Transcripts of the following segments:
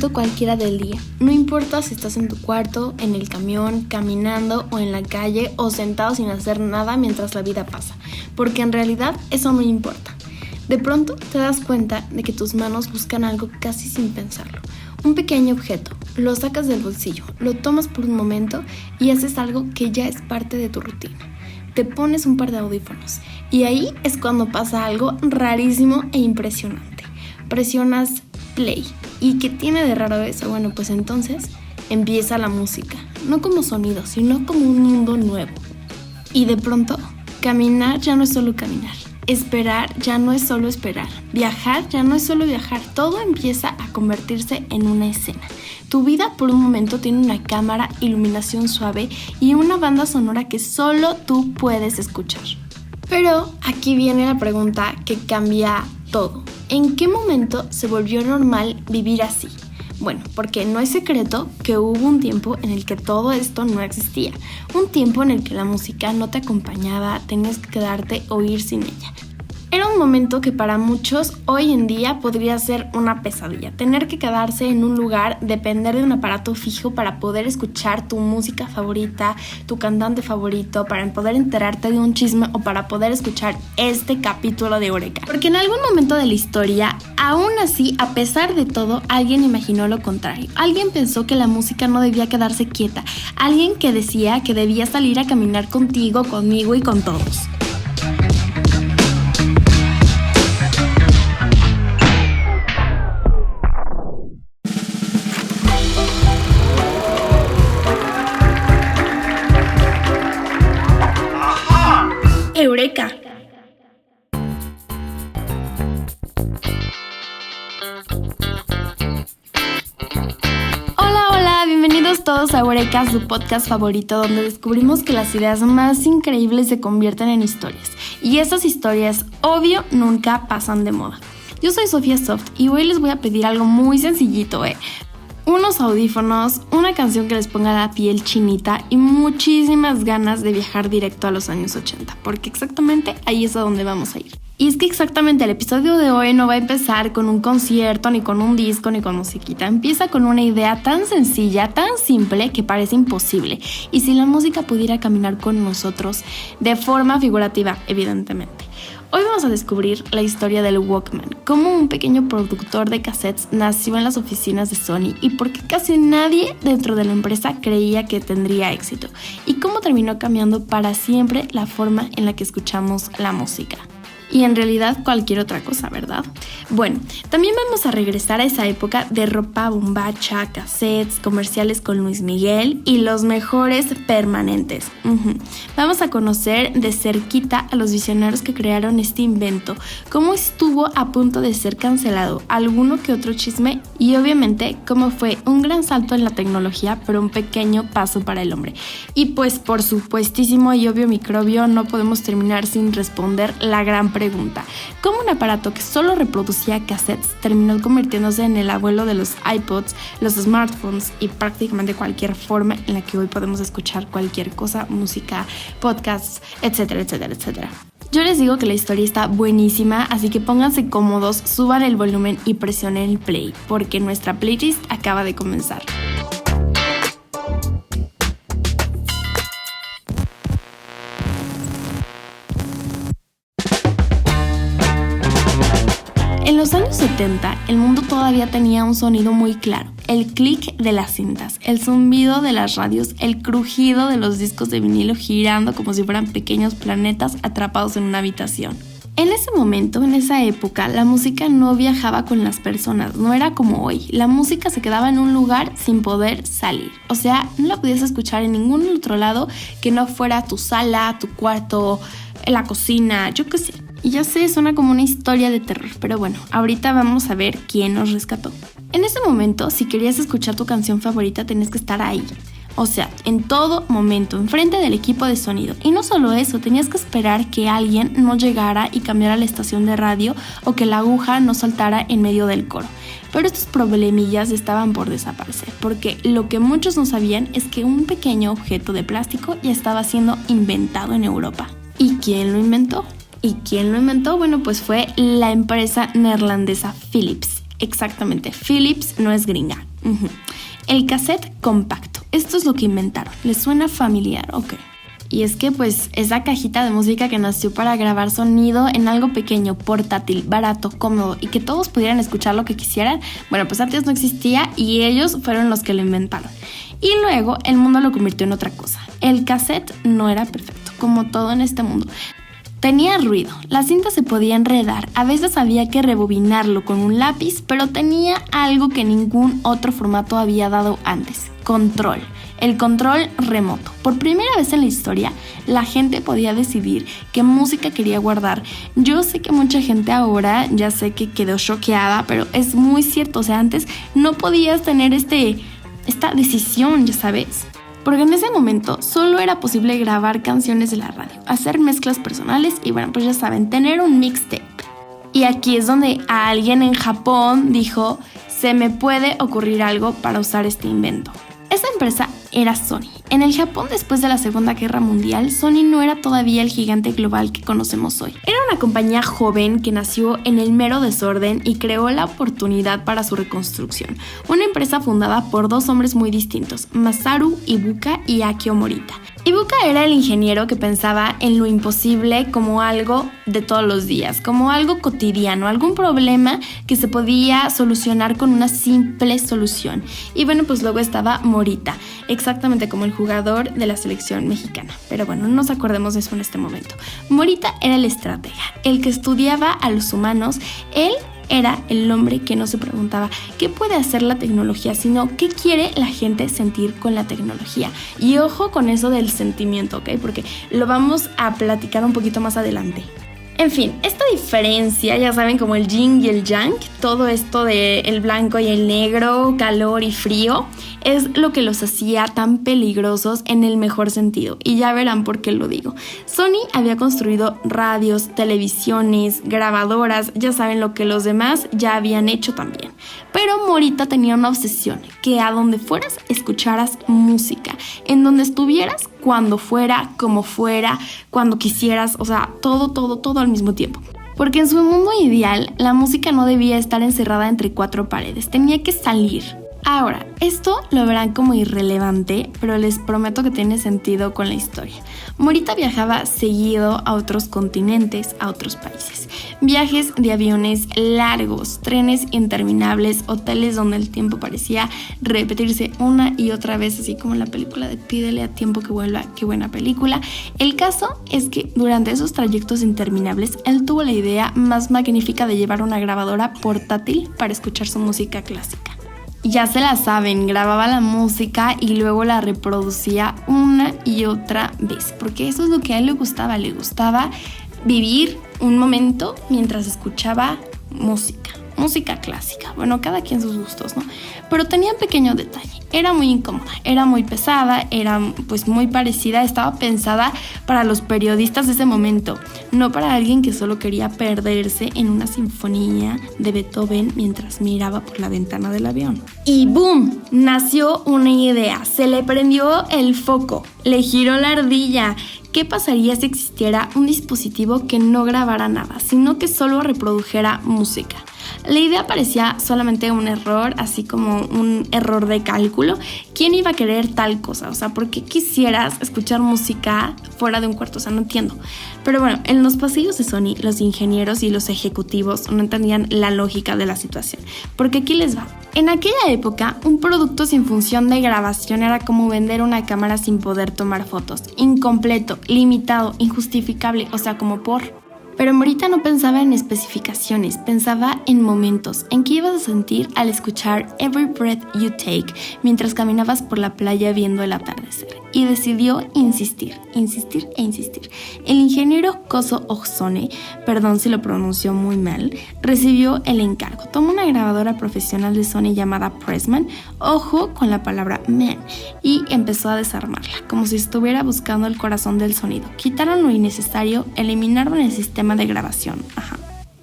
momento cualquiera del día. No importa si estás en tu cuarto, en el camión, caminando o en la calle o sentado sin hacer nada mientras la vida pasa, porque en realidad eso no importa. De pronto te das cuenta de que tus manos buscan algo casi sin pensarlo. Un pequeño objeto, lo sacas del bolsillo, lo tomas por un momento y haces algo que ya es parte de tu rutina. Te pones un par de audífonos y ahí es cuando pasa algo rarísimo e impresionante. Presionas play. ¿Y qué tiene de raro eso? Bueno, pues entonces empieza la música, no como sonido, sino como un mundo nuevo. Y de pronto, caminar ya no es solo caminar. Esperar ya no es solo esperar. Viajar ya no es solo viajar. Todo empieza a convertirse en una escena. Tu vida por un momento tiene una cámara, iluminación suave y una banda sonora que solo tú puedes escuchar. Pero aquí viene la pregunta que cambia todo. ¿En qué momento se volvió normal vivir así? Bueno, porque no es secreto que hubo un tiempo en el que todo esto no existía. Un tiempo en el que la música no te acompañaba, tenías que quedarte o ir sin ella. Era un momento que para muchos hoy en día podría ser una pesadilla. Tener que quedarse en un lugar, depender de un aparato fijo para poder escuchar tu música favorita, tu cantante favorito, para poder enterarte de un chisme o para poder escuchar este capítulo de Eureka. Porque en algún momento de la historia, aún así, a pesar de todo, alguien imaginó lo contrario. Alguien pensó que la música no debía quedarse quieta. Alguien que decía que debía salir a caminar contigo, conmigo y con todos. Eureka. Hola, bienvenidos todos a Eureka, su podcast favorito, donde descubrimos que las ideas más increíbles se convierten en historias. Y esas historias, obvio, nunca pasan de moda. Yo soy Sofía Soft y hoy les voy a pedir algo muy sencillito, unos audífonos, una canción que les ponga la piel chinita y muchísimas ganas de viajar directo a los años 80, porque exactamente ahí es a donde vamos a ir. Y es que exactamente el episodio de hoy no va a empezar con un concierto, ni con un disco, ni con musiquita. Empieza con una idea tan sencilla, tan simple, que parece imposible. Y si la música pudiera caminar con nosotros de forma figurativa, evidentemente. Hoy vamos a descubrir la historia del Walkman, cómo un pequeño productor de cassettes nació en las oficinas de Sony y por qué casi nadie dentro de la empresa creía que tendría éxito, y cómo terminó cambiando para siempre la forma en la que escuchamos la música. Y en realidad cualquier otra cosa, ¿verdad? Bueno, también vamos a regresar a esa época de ropa bombacha, cassettes, comerciales con Luis Miguel y los mejores permanentes. Vamos a conocer de cerquita a los visionarios que crearon este invento, cómo estuvo a punto de ser cancelado, alguno que otro chisme y obviamente cómo fue un gran salto en la tecnología, pero un pequeño paso para el hombre. Y pues por supuestísimo y obvio microbio, no podemos terminar sin responder la gran pregunta. ¿Cómo un aparato que solo reproducía cassettes terminó convirtiéndose en el abuelo de los iPods, los smartphones y prácticamente cualquier forma en la que hoy podemos escuchar cualquier cosa, música, podcasts, etcétera, etcétera, etcétera? Yo les digo que la historia está buenísima, así que pónganse cómodos, suban el volumen y presionen el play, porque nuestra playlist acaba de comenzar. En los años 70, el mundo todavía tenía un sonido muy claro. El clic de las cintas, el zumbido de las radios, el crujido de los discos de vinilo girando como si fueran pequeños planetas atrapados en una habitación. En ese momento, en esa época, la música no viajaba con las personas, no era como hoy. La música se quedaba en un lugar sin poder salir. O sea, no la podías escuchar en ningún otro lado que no fuera tu sala, tu cuarto, la cocina, yo qué sé. Y ya sé, suena como una historia de terror, pero bueno, ahorita vamos a ver quién nos rescató. En ese momento, si querías escuchar tu canción favorita, tenías que estar ahí. O sea, en todo momento, enfrente del equipo de sonido. Y no solo eso, tenías que esperar que alguien no llegara y cambiara la estación de radio o que la aguja no saltara en medio del coro. Pero estos problemillas estaban por desaparecer, porque lo que muchos no sabían es que un pequeño objeto de plástico ya estaba siendo inventado en Europa. ¿Y quién lo inventó? Bueno, pues fue la empresa neerlandesa Philips. Exactamente, Philips no es gringa. Ujú. El cassette compacto. Esto es lo que inventaron. ¿Les suena familiar? Ok. Y es que pues esa cajita de música que nació para grabar sonido en algo pequeño, portátil, barato, cómodo y que todos pudieran escuchar lo que quisieran, bueno, pues antes no existía y ellos fueron los que lo inventaron. Y luego el mundo lo convirtió en otra cosa. El cassette no era perfecto, como todo en este mundo. Tenía ruido, la cinta se podía enredar, a veces había que rebobinarlo con un lápiz, pero tenía algo que ningún otro formato había dado antes: control. El control remoto. Por primera vez en la historia, la gente podía decidir qué música quería guardar. Yo sé que mucha gente ahora ya sé que quedó choqueada, pero es muy cierto. O sea, antes no podías tener esta decisión, ya sabes. Porque en ese momento solo era posible grabar canciones de la radio, hacer mezclas personales y bueno, pues ya saben, tener un mixtape. Y aquí es donde a alguien en Japón dijo, se me puede ocurrir algo para usar este invento. Esa empresa era Sony. En el Japón, después de la Segunda Guerra Mundial, Sony no era todavía el gigante global que conocemos hoy. Era una compañía joven que nació en el mero desorden y creó la oportunidad para su reconstrucción. Una empresa fundada por dos hombres muy distintos, Masaru Ibuka y Akio Morita. Ibuka era el ingeniero que pensaba en lo imposible como algo de todos los días, como algo cotidiano, algún problema que se podía solucionar con una simple solución. Y bueno, pues luego estaba Morita, exactamente como el jugador de la selección mexicana. Pero bueno, no nos acordemos de eso en este momento. Morita era el estratega, el que estudiaba a los humanos. Él era el hombre que no se preguntaba qué puede hacer la tecnología, sino qué quiere la gente sentir con la tecnología. Y ojo con eso del sentimiento, ¿ok? Porque lo vamos a platicar un poquito más adelante. En fin, esta diferencia, ya saben, como el yin y el yang, todo esto de el blanco y el negro, calor y frío, es lo que los hacía tan peligrosos en el mejor sentido. Y ya verán por qué lo digo. Sony había construido radios, televisiones, grabadoras, ya saben lo que los demás ya habían hecho también. Pero Morita tenía una obsesión, que a donde fueras escucharas música, en donde estuvieras, cuando fuera, como fuera, cuando quisieras, o sea, todo al mismo tiempo. Porque en su mundo ideal, la música no debía estar encerrada entre cuatro paredes, tenía que salir. Ahora, esto lo verán como irrelevante, pero les prometo que tiene sentido con la historia. Morita viajaba seguido a otros continentes, a otros países. Viajes de aviones largos, trenes interminables, hoteles donde el tiempo parecía repetirse una y otra vez, así como en la película de Pídele a tiempo que vuelva, qué buena película. El caso es que durante esos trayectos interminables, él tuvo la idea más magnífica de llevar una grabadora portátil para escuchar su música clásica. Ya se la saben, grababa la música y luego la reproducía una y otra vez, porque eso es lo que a él le gustaba vivir un momento mientras escuchaba música clásica. Bueno, cada quien sus gustos, ¿no? Pero tenía un pequeño detalle. Era muy incómoda, era muy pesada, era pues muy parecida, estaba pensada para los periodistas de ese momento, no para alguien que solo quería perderse en una sinfonía de Beethoven mientras miraba por la ventana del avión. Y ¡boom! Nació una idea, se le prendió el foco, le giró la ardilla. ¿Qué pasaría si existiera un dispositivo que no grabara nada, sino que solo reprodujera música? La idea parecía solamente un error, así como un error de cálculo. ¿Quién iba a querer tal cosa? O sea, ¿por qué quisieras escuchar música fuera de un cuarto? O sea, no entiendo. Pero bueno, en los pasillos de Sony, los ingenieros y los ejecutivos no entendían la lógica de la situación. Porque aquí les va. En aquella época, un producto sin función de grabación era como vender una cámara sin poder tomar fotos. Incompleto, limitado, injustificable, o sea, como por... Pero Morita no pensaba en especificaciones, pensaba en momentos, en qué ibas a sentir al escuchar Every Breath You Take mientras caminabas por la playa viendo el atardecer. Y decidió insistir. El ingeniero Kozo Ozone, perdón si lo pronunció muy mal, recibió el encargo. Tomó una grabadora profesional de Sony llamada Pressman, ojo con la palabra man, y empezó a desarmarla, como si estuviera buscando el corazón del sonido. Quitaron lo innecesario, eliminaron el sistema de grabación.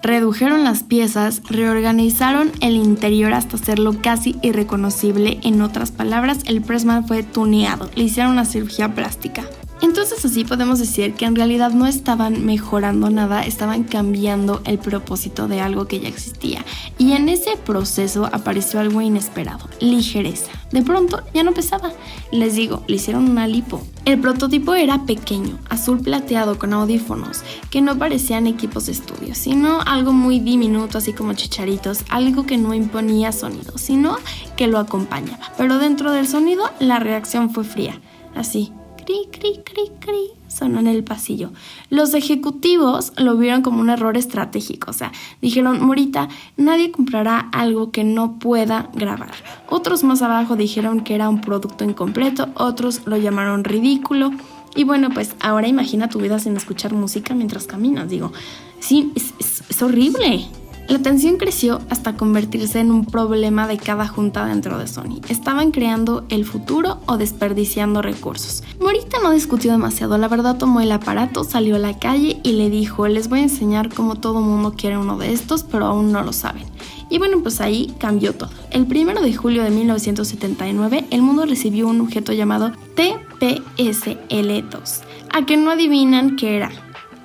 Redujeron las piezas, reorganizaron el interior hasta hacerlo casi irreconocible. En otras palabras, el Pressman fue tuneado, le hicieron una cirugía plástica. Entonces así podemos decir que en realidad no estaban mejorando nada, estaban cambiando el propósito de algo que ya existía. Y en ese proceso apareció algo inesperado, ligereza. De pronto ya no pesaba. Les digo, le hicieron una lipo. El prototipo era pequeño, azul plateado con audífonos, que no parecían equipos de estudio, sino algo muy diminuto, así como chicharitos, algo que no imponía sonido, sino que lo acompañaba. Pero dentro del sonido la reacción fue fría, así. Cri, cri, cri, cri, sonó en el pasillo. Los ejecutivos lo vieron como un error estratégico, o sea, dijeron, Morita, nadie comprará algo que no pueda grabar. Otros más abajo dijeron que era un producto incompleto, otros lo llamaron ridículo. Y bueno, pues ahora imagina tu vida sin escuchar música mientras caminas, digo, sí, es horrible. La tensión creció hasta convertirse en un problema de cada junta dentro de Sony. ¿Estaban creando el futuro o desperdiciando recursos? Morita no discutió demasiado, la verdad tomó el aparato, salió a la calle y le dijo, les voy a enseñar cómo todo mundo quiere uno de estos, pero aún no lo saben. Y bueno, pues ahí cambió todo. El 1 de julio de 1979, el mundo recibió un objeto llamado TPSL-2. ¿A que no adivinan qué era?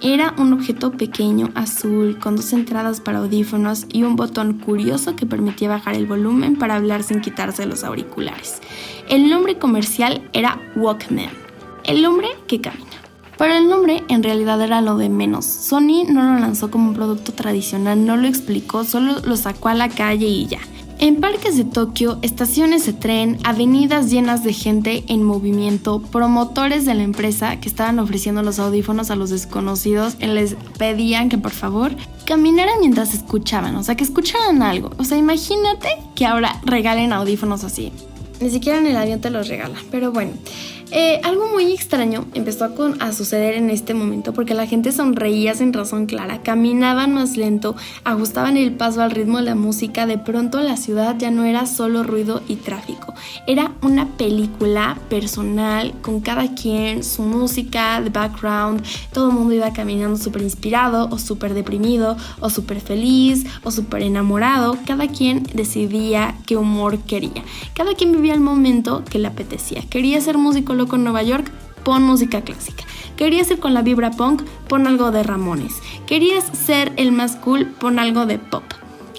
Era un objeto pequeño, azul, con 2 entradas para audífonos y un botón curioso que permitía bajar el volumen para hablar sin quitarse los auriculares. El nombre comercial era Walkman, el hombre que camina. Pero el nombre en realidad era lo de menos. Sony no lo lanzó como un producto tradicional, no lo explicó, solo lo sacó a la calle y ya. En parques de Tokio, estaciones de tren, avenidas llenas de gente en movimiento, promotores de la empresa que estaban ofreciendo los audífonos a los desconocidos les pedían que por favor caminaran mientras escuchaban, o sea, que escucharan algo. O sea, imagínate que ahora regalen audífonos así. Ni siquiera en el avión te los regala, pero bueno. Algo muy extraño empezó a suceder en este momento porque la gente sonreía sin razón clara, caminaban más lento, ajustaban el paso al ritmo de la música. De pronto la ciudad ya no era solo ruido y tráfico, era una película personal con cada quien, su música de background. Todo el mundo iba caminando súper inspirado o súper deprimido o súper feliz o súper enamorado. Cada quien decidía qué humor quería, cada quien vivía el momento que le apetecía. Quería ser músico loco en Nueva York, pon música clásica. Querías ir con la vibra punk, pon algo de Ramones. Querías ser el más cool, pon algo de pop.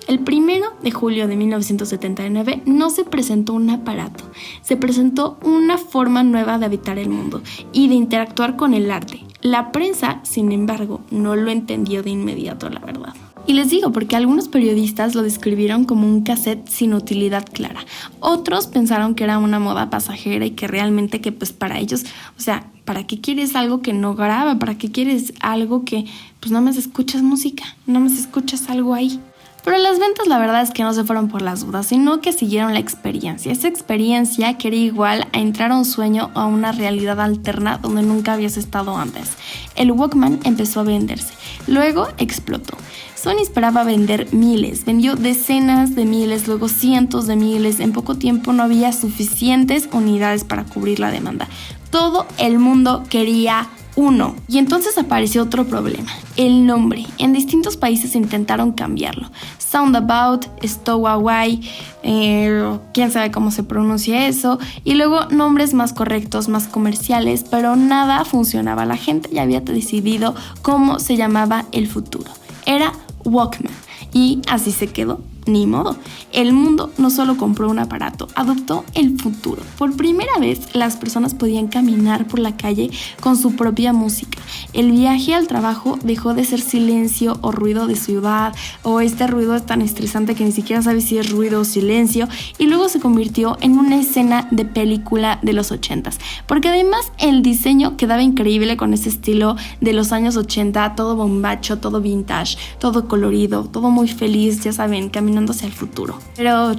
El 1 de julio de 1979 no se presentó un aparato, se presentó una forma nueva de habitar el mundo y de interactuar con el arte. La prensa, sin embargo, no lo entendió de inmediato, la verdad. Y les digo, porque algunos periodistas lo describieron como un cassette sin utilidad clara. Otros pensaron que era una moda pasajera y que realmente que pues para ellos, o sea, ¿para qué quieres algo que no graba? ¿Para qué quieres algo que pues nada más escuchas música? Nada más escuchas algo ahí. Pero las ventas la verdad es que no se fueron por las dudas, sino que siguieron la experiencia. Esa experiencia que era igual a entrar a un sueño o a una realidad alterna donde nunca habías estado antes. El Walkman empezó a venderse, luego explotó. Sony esperaba vender miles, vendió decenas de miles, luego cientos de miles. En poco tiempo no había suficientes unidades para cubrir la demanda. Todo el mundo quería uno. Y entonces apareció otro problema, el nombre. En distintos países intentaron cambiarlo. Soundabout, Stowaway, quién sabe cómo se pronuncia eso. Y luego nombres más correctos, más comerciales, pero nada funcionaba. La gente ya había decidido cómo se llamaba el futuro. Era Walkman. Y así se quedó. Ni modo. El mundo no solo compró un aparato, adoptó el futuro. Por primera vez, las personas podían caminar por la calle con su propia música. El viaje al trabajo dejó de ser silencio o ruido de ciudad, o este ruido es tan estresante que ni siquiera sabes si es ruido o silencio, y luego se convirtió en una escena de película de los 80s. Porque además el diseño quedaba increíble con ese estilo de los años 80, todo bombacho, todo vintage, todo colorido, todo muy feliz, ya saben, caminando hacia el futuro. Pero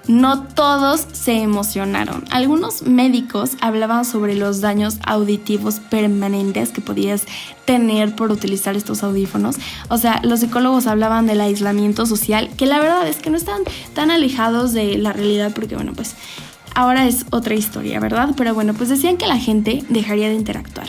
no todos se emocionaron. Algunos médicos hablaban sobre los daños auditivos permanentes que podías tener por utilizar estos audífonos. O sea, los psicólogos hablaban del aislamiento social, que la verdad es que no están tan alejados de la realidad porque, bueno, pues ahora es otra historia, ¿verdad? Pero bueno, pues decían que la gente dejaría de interactuar,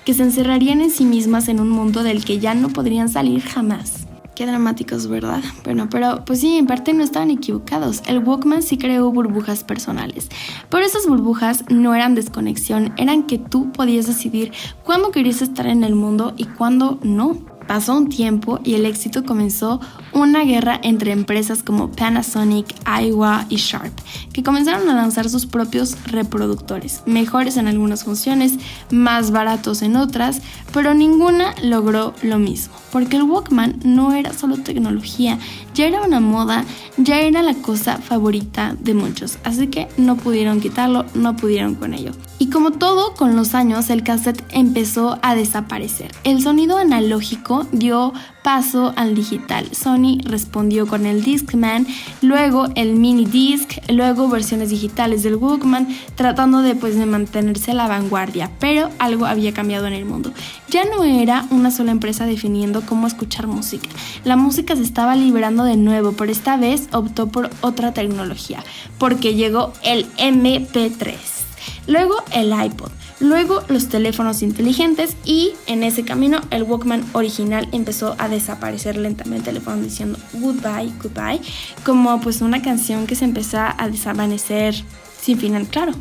que se encerrarían en sí mismas en un mundo del que ya no podrían salir jamás, Qué dramáticos, ¿verdad? Bueno, pero pues sí, en parte no estaban equivocados. El Walkman sí creó burbujas personales. Pero esas burbujas no eran desconexión, eran que tú podías decidir cuándo querías estar en el mundo y cuándo no. Pasó un tiempo y el éxito comenzó una guerra entre empresas como Panasonic, Aiwa y Sharp, que comenzaron a lanzar sus propios reproductores, mejores en algunas funciones, más baratos en otras, pero ninguna logró lo mismo, porque el Walkman no era solo tecnología, ya era una moda, ya era la cosa favorita de muchos, así que no pudieron quitarlo, no pudieron con ello. Y como todo, con los años el cassette empezó a desaparecer. El sonido analógico dio paso al digital. Sony respondió con el Discman, luego el mini disc, luego versiones digitales del Walkman, tratando de mantenerse a la vanguardia, pero algo había cambiado en el mundo. Ya no era una sola empresa definiendo cómo escuchar música. La música se estaba liberando de nuevo, pero esta vez optó por otra tecnología, porque llegó el MP3. Luego el iPod, luego los teléfonos inteligentes y en ese camino el Walkman original empezó a desaparecer lentamente. Le fueron diciendo goodbye, goodbye, como una canción que se empezó a desvanecer sin final, claro.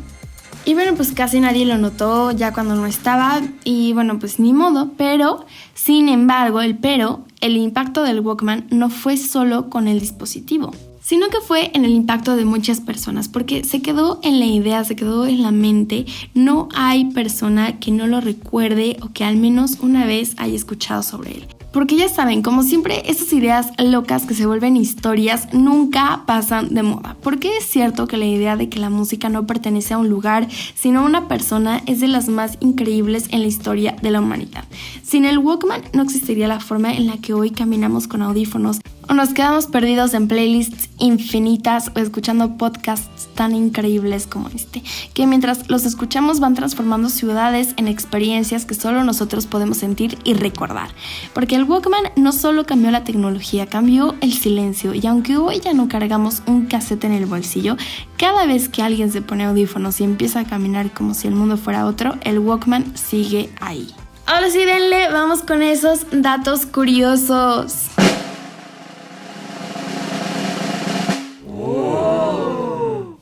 Y bueno, casi nadie lo notó ya cuando no estaba y ni modo, pero sin embargo el impacto del Walkman no fue solo con el dispositivo, sino que fue en el impacto de muchas personas, porque se quedó en la idea, se quedó en la mente. No hay persona que no lo recuerde o que al menos una vez haya escuchado sobre él. Porque ya saben, como siempre, esas ideas locas que se vuelven historias nunca pasan de moda. Porque es cierto que la idea de que la música no pertenece a un lugar, sino a una persona, es de las más increíbles en la historia de la humanidad. Sin el Walkman no existiría la forma en la que hoy caminamos con audífonos o nos quedamos perdidos en playlists infinitas o escuchando podcasts tan increíbles como este, que mientras los escuchamos van transformando ciudades en experiencias que solo nosotros podemos sentir y recordar. Porque el Walkman no solo cambió la tecnología, cambió el silencio, y aunque hoy ya no cargamos un cassette en el bolsillo, cada vez que alguien se pone audífonos y empieza a caminar como si el mundo fuera otro, el Walkman sigue ahí. Ahora sí, denle, vamos con esos datos curiosos.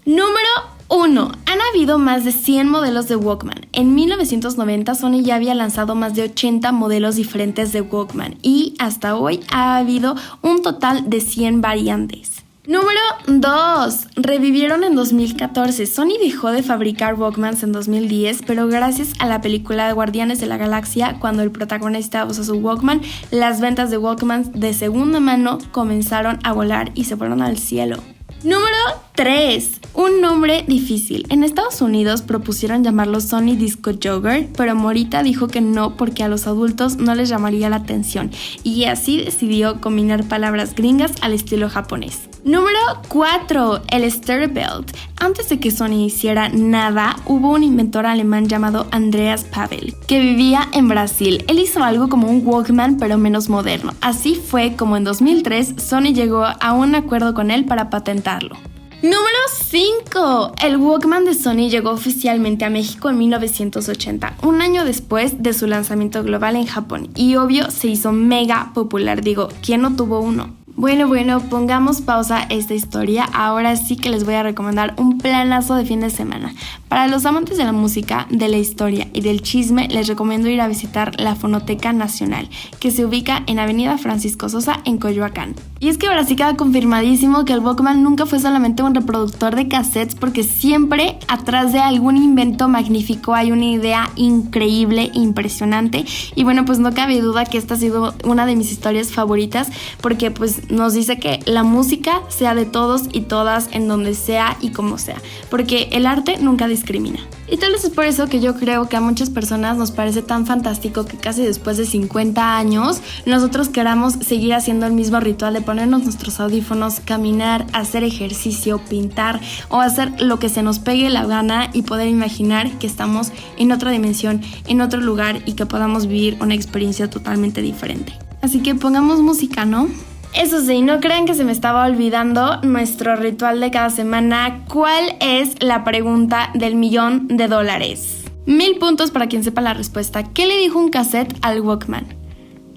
Número 1. Han habido más de 100 modelos de Walkman. En 1990 Sony ya había lanzado más de 80 modelos diferentes de Walkman y hasta hoy ha habido un total de 100 variantes. Número 2. Revivieron en 2014. Sony dejó de fabricar Walkmans en 2010, pero gracias a la película de Guardianes de la Galaxia, cuando el protagonista usa su Walkman, las ventas de Walkmans de segunda mano comenzaron a volar y se fueron al cielo. Número 3. Un nombre difícil. En Estados Unidos propusieron llamarlo Sony Disco Jogger, pero Morita dijo que no porque a los adultos no les llamaría la atención y así decidió combinar palabras gringas al estilo japonés. Número 4. El Stereo-Belt. Antes de que Sony hiciera nada, hubo un inventor alemán llamado Andreas Pavel, que vivía en Brasil. Él hizo algo como un Walkman, pero menos moderno. Así fue como en 2003 Sony llegó a un acuerdo con él para patentarlo. Número 5. El Walkman de Sony llegó oficialmente a México en 1980, un año después de su lanzamiento global en Japón. Y obvio, se hizo mega popular. Digo, ¿quién no tuvo uno? Bueno, pongamos pausa a esta historia. Ahora sí que les voy a recomendar un planazo de fin de semana. Para los amantes de la música, de la historia y del chisme, les recomiendo ir a visitar la Fonoteca Nacional, que se ubica en Avenida Francisco Sosa, en Coyoacán. Y es que ahora sí queda confirmadísimo que el Walkman nunca fue solamente un reproductor de cassettes, porque siempre atrás de algún invento magnífico hay una idea increíble, impresionante. Y bueno, no cabe duda que esta ha sido una de mis historias favoritas, porque nos dice que la música sea de todos y todas, en donde sea y como sea, porque el arte nunca discrimina. Y tal vez es por eso que yo creo que a muchas personas nos parece tan fantástico que casi después de 50 años nosotros queramos seguir haciendo el mismo ritual de ponernos nuestros audífonos, caminar, hacer ejercicio, pintar o hacer lo que se nos pegue la gana y poder imaginar que estamos en otra dimensión, en otro lugar y que podamos vivir una experiencia totalmente diferente. Así que pongamos música, ¿no? Eso sí, no crean que se me estaba olvidando nuestro ritual de cada semana. ¿Cuál es la pregunta del $1,000,000? 1000 puntos para quien sepa la respuesta. ¿Qué le dijo un cassette al Walkman?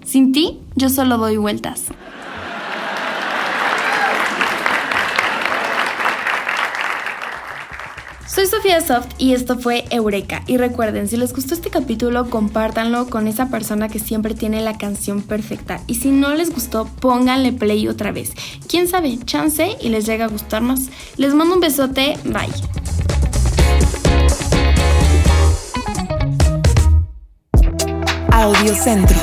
Sin ti, yo solo doy vueltas. Soy Sofía Soft y esto fue Eureka. Y recuerden, si les gustó este capítulo, compártanlo con esa persona que siempre tiene la canción perfecta. Y si no les gustó, pónganle play otra vez. Quién sabe, chance y les llega a gustar más. Les mando un besote, bye. Audiocentro.